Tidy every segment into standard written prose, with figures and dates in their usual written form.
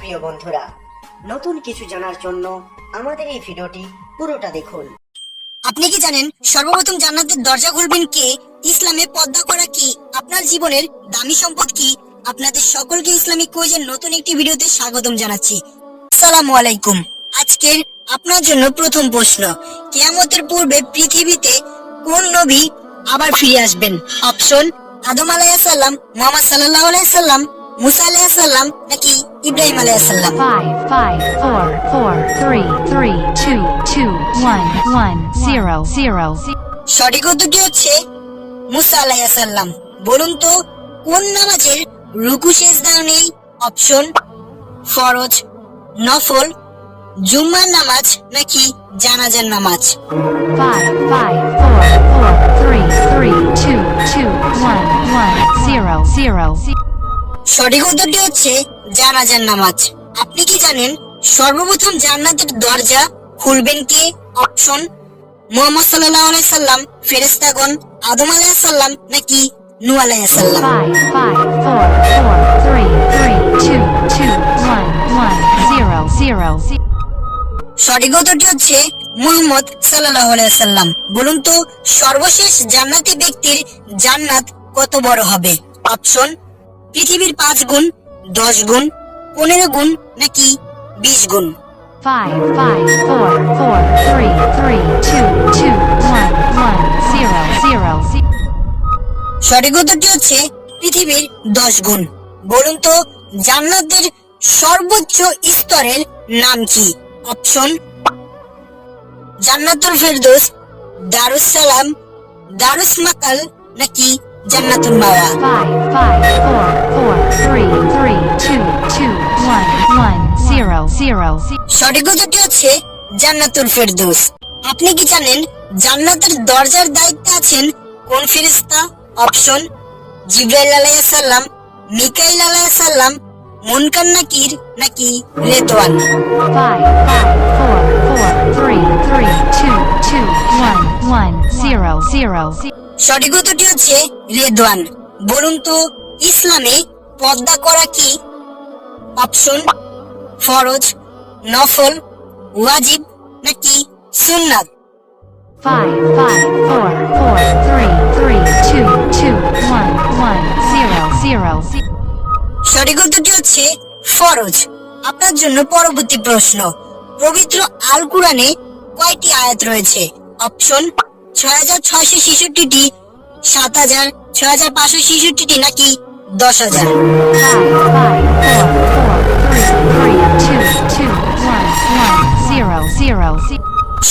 প্রিয় বন্ধুরা, নতুন কিছু জানার জন্য আমাদের এই ভিডিওটি পুরোটা দেখুন। আপনি কি জানেন সর্বপ্রথম জান্নাতের দরজা খুলবেন কে? ইসলামে পর্দা করা কি আপনার জীবনের দামি সম্পদ কি? আপনাদের সকলকে ইসলামিক কুইজের নতুন একটি ভিডিওতে স্বাগতম জানাচ্ছি। আসসালামু আলাইকুম। আজকের আপনার জন্য প্রথম প্রশ্ন, কিয়ামতের পূর্বে পৃথিবীতে কোন নবী আবার ফিরে আসবেন? অপশন: আদম আলাইহিস সালাম, মুহাম্মদ সাল্লাল্লাহু আলাইহি সাল্লাম, মুসা আলাইহিস সালাম নাকি ইব্রাহিম আলাইহিস সালাম। 5 5 4 4 3 3 2 2 1 1 0 0 সঠিক উত্তরটি হচ্ছে মুসা আলাইহিস সালাম। বলুন তো কোন নামাজের রুকু সিজদা নেই? অপশন: ফরজ, নফল, জুম্মার নামাজ নাকি জানাজার নামাজ। 5 5 4 4 3 3 2 2 1 1 0 0 সঠিক উত্তরটি হচ্ছে জানাজার নামাজ। আপনি কি জানেন সর্বপ্রথম জান্নাতের দরজা খুলবেন কে? অপশন: মুহাম্মদ সাল্লাল্লাহু আলাইহি সাল্লাম, ফেরেশতাগণ, আদম আলাইহিস সালাম নাকি নূহ আলাইহিস সালাম। 5 5 4 4 3 3 2 2 1 1 0 0 সঠিক উত্তরটি হচ্ছে মুহাম্মদ সাল্লাল্লাহু আলাইহি সাল্লাম। বলুন তো সর্বশেষ জান্নাতি ব্যক্তির জান্নাত কত বড় হবে? অপশন: পৃথিবীর 5 গুণ, 10 গুণ, 15 গুণ নাকি 20 গুণ। 5 5 4 4 3 3 2 2 1 1 0 0 সঠিক উত্তরটি হচ্ছে পৃথিবীর 10 গুণ। বলুন তো জান্নাতের সর্বোচ্চ স্তরের নাম কি? অপশন: জান্নাতুল ফেরদৌস, দারুস সালাম, দারুস মাকাল নাকি জান্নাতুল মাওয়া। 5 5 4 4 3 3 2 2 1 1 0 0 সঠিক উত্তরটি হচ্ছে জান্নাতুল ফেরদৌস। আপনি কি জানেন জান্নাতের দরজার দায়িত্বে আছেন কোন ফেরেশতা? অপশন: জিবরাইল আলাইহিস সালাম, মিকাইল আলাইহিস সালাম, মুনকার নাকির নাকি রেদওয়ান। 5 5 4 4 3 3 2 2 1 1 0 0 সঠিক উত্তরটি হচ্ছে রেদওয়ান। বলুন তো ইসলামে পর্দা করা কি? অপশন: ফরজ, নফল, ওয়াজিব নাকি সুন্নাত। 5 5 4 4 3 3 2 2 1 1 0 0 সঠিক উত্তরটি হচ্ছে ফরজ। আপনার জন্য পরবর্তী প্রশ্ন, পবিত্র আল কুরআনে কয়টি আয়াত রয়েছে? অপশন: 6666টি, 7000, 6566টি নাকি 10000। 5 5 4 4 3 3 2 2 1 1 0 0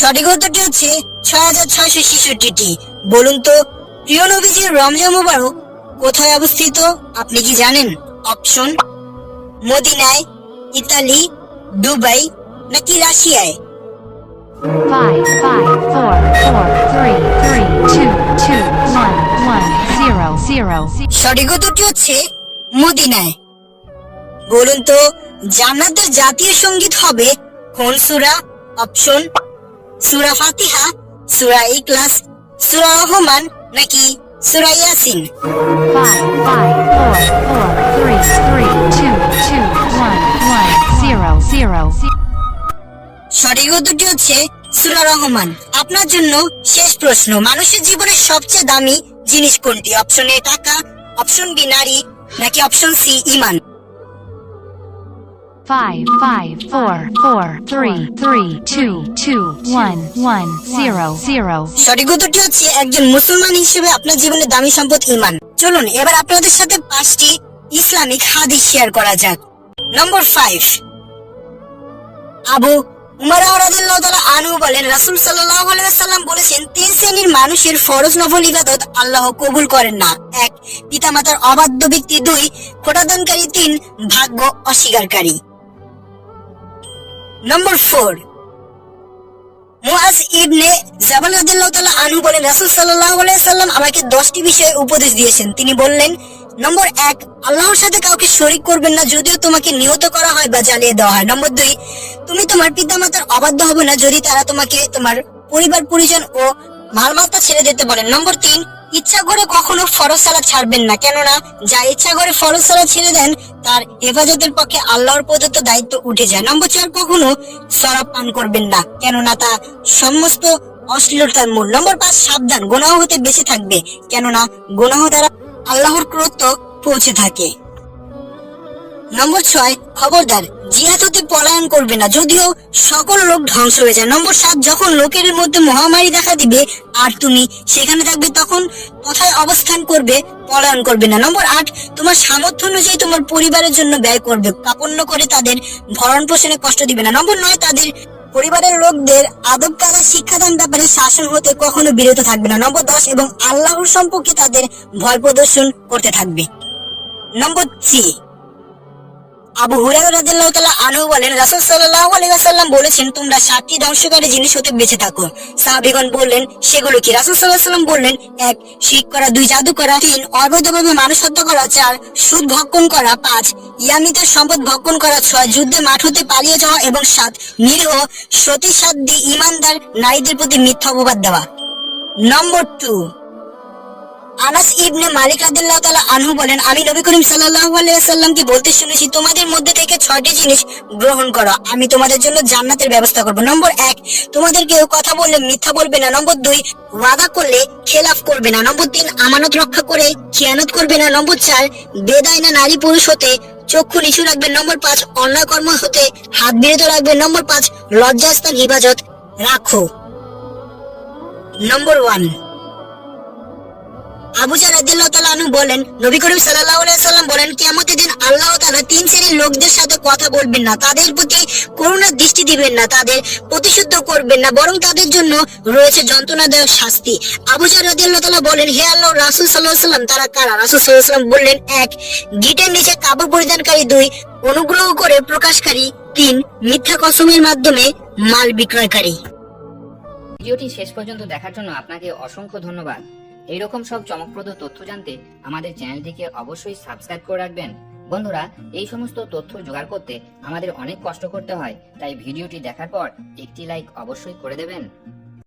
সঠিক উত্তরটি হচ্ছে 6666টি। বলুন তো প্রিয় নবীজির রমজান মুবারক কোথায় অবস্থিত? আপনি কি জানেন? অপশন: মদিনায়, ইতালি, দুবাই নাকি রাশিয়ায়। 5 5 4 4 3 3 2 2 1 1 0 0 সঠিক উত্তরটি হচ্ছে মদিনায়। বলুন তো জান্নাতের জাতীয় সঙ্গীত হবে কোন সূরা? অপশন: সূরা ফাতিহা, সূরা ইখলাস, সূরা রহমান নাকি সূরা ইয়াসিন। 5 5 4 4 3 3 2 2 1 1 0 0 সঠিক উত্তরটি হচ্ছে সূরা রহমান। আপনার জন্য শেষ প্রশ্ন, মানুষের জীবনের সবচেয়ে দামি জিনিস কোনটি? অপশন: এ টাকা, অপশন বি নারী নাকি অপশন সি ঈমান। 5 5 4 4 3 3 2 2 1 1 0 0 সঠিক উত্তরটি হচ্ছে একজন মুসলমান হিসেবে আপনার জীবনের দামি সম্পদ ঈমান। চলুন এবার আপনাদের সাথে 5টি ইসলামিক হাদিস শেয়ার করা যাক। নম্বর 5, আবু উমর রাদিয়াল্লাহু তাআলা আনহু বলেন, রাসূল সাল্লাল্লাহু আলাইহি ওয়াসাল্লাম বলেছেন, 3 শ্রেণীর মানুষের ফরজ নফল ইবাদত আল্লাহ কবুল করেন না। 1, পিতামাতার অবাধ্য ব্যক্তি। 2, খোঁটাদানকারী। 3, ভাগ্য অস্বীকারী। নম্বর 4, মুআজ ইবনে জাবাল রাদিয়াল্লাহু তাআলা আনহু বলেন, রাসূল সাল্লাল্লাহু আলাইহি ওয়াসাল্লাম আমাকে 10টি বিষয়ে উপদেশ দিয়েছেন। তিনি বললেন, নম্বর 1, আল্লাহর সাথে কাউকে শরীক করবেন না যদিও তোমাকে নিহত করা হয় বা জ্বালিয়ে দেওয়া হয়। নম্বর 2, তুমি তোমার পিতামাতার অবাধ্য হবে না যদি তারা তোমাকে তোমার পরিবার পরিজন ও মালমাতা ছেড়ে দিতে বলেন। নম্বর 3, ইচ্ছা করে কখনো ফরজ সালাত ছাড়বেন না, কেননা যা ইচ্ছা করে ফরজ সালাত ছেড়ে দেন তার হেফাজতের পক্ষে আল্লাহর প্রদত্ত দায়িত্ব উঠে যায়। নম্বর 4, কখনো শরাব পান করবেন না, কেননা তা সমস্ত অশ্লীলতার মূল। নম্বর 5, সাবধান, গুনাহ হতে বেঁচে থাকবে, কেননা গুনাহ দ্বারা আল্লাহর ক্রোধ পৌঁছে থাকে। নম্বর 6, খবরদার, জিহাদ হতে পলায়ন করবে না, যদিও সকল লোক ধ্বংস হয়ে যায়। নম্বর 7, যখন লোকের মধ্যে মহামারী দেখা দিবে আর তুমি সেখানে থাকবে তখন তথায় অবস্থান করবে, পলায়ন করবে না। নম্বর 8, তোমার সামর্থ্য অনুযায়ী তোমার পরিবারের জন্য ব্যয় করবে, কাপড় করে তাদের ভরণ পোষণে কষ্ট দিবে না। নম্বর 9, তাদের পরিবারের লোকদের আদব কায়দা শিক্ষাদান ব্যাপারে শাসন হতে কখনো বিরত থাকবে না। নম্বর 10, এবং আল্লাহর সম্পর্কে তাদের ভয় প্রদর্শন করতে থাকবে। নম্বর 3, আবু হুরায়রা রাদিয়াল্লাহু তাআলা আনহু বলেন, রাসূল সাল্লাল্লাহু আলাইহি ওয়াসাল্লাম বলেছেন, তোমরা 7টি ধ্বংসকারী জিনিস হতে বেঁচে থাকো। সাহাবীগণ বললেন, সেগুলো কি? রাসূল সাল্লাল্লাহু আলাইহি ওয়াসাল্লাম বললেন, 1, শিরক করা, 2, জাদু করা, 3, অবৈধভাবে মানুষ হত্যা করা, 4, সুদ ভক্ষণ করা, 5, ইয়ামিতের সম্পদ ভক্ষণ করা, 6, যুদ্ধে মাঠ হতে পালিয়ে যাওয়া এবং 7, নিরীহ সতীসাধ্যী ঈমানদার নারীদের প্রতি মিথ্যা অপবাদ দেওয়া। নম্বর 2, আনাস ইবনে মালিক রাদিয়াল্লাহু তাআলা আনহু বলেন, আমি নবী করিম সাল্লাল্লাহু আলাইহি ওয়াসাল্লামকে বলতে শুনেছি, তোমাদের মধ্যে থেকে 6টি জিনিস গ্রহণ করো, আমি তোমাদের জন্য জান্নাতের ব্যবস্থা করব। নম্বর 1, তোমাদের কেউ কথা বললে মিথ্যা বলবে না। নম্বর 2, ওয়াদা করলে খেলাফ করবে না। নম্বর 3, আমানত রক্ষা করে খিয়ানত করবে না। নম্বর 4, বেদায়না নারী পুরুষ হতে চক্ষু নিচু রাখবে। নম্বর 5, অন্যায় কর্ম হতে হাত বিরত রাখবে। নম্বর 5, লজ্জাস্থান হেফাজত রাখো। নম্বর 1, আবু জার রাদিয়াল্লাহু তাআলা আনহু বলেন, নবী করিম সাল্লাল্লাহু আলাইহি ওয়াসাল্লাম বলেন, কিয়ামতের দিন আল্লাহ তাআলা 3 শ্রেণীর লোকদের সাথে কথা বলবেন না, তাদের প্রতি করুণার দৃষ্টি দিবেন না, তাদের প্রতিশুদ্ধ করবেন না, বরং তাদের জন্য রয়েছে যন্ত্রণাদায়ক শাস্তি। আবু জার রাদিয়াল্লাহু তাআলা বলেন, হে আল্লাহর রাসূল সাল্লাল্লাহু আলাইহি ওয়াসাল্লাম, তারা কারা? রাসূল সাল্লাল্লাহু আলাইহি ওয়াসাল্লাম বললেন, 1, গিটের নিচে কাপড় পরিধানকারী, 2, অনুগ্রহ করে প্রকাশকারী, 3, মিথ্যা কসমের মাধ্যমে মাল বিক্রয়কারী। ভিডিওটি শেষ পর্যন্ত দেখার জন্য আপনাকে অসংখ্য ধন্যবাদ। এইরকম সব চমকপ্রদ তথ্য জানতে আমাদের চ্যানেলটিকে অবশ্যই সাবস্ক্রাইব করে রাখবেন। বন্ধুরা, এই সমস্ত তথ্য জোগাড় করতে আমাদের অনেক কষ্ট করতে হয়, তাই ভিডিওটি দেখার পর একটি লাইক অবশ্যই করে দেবেন।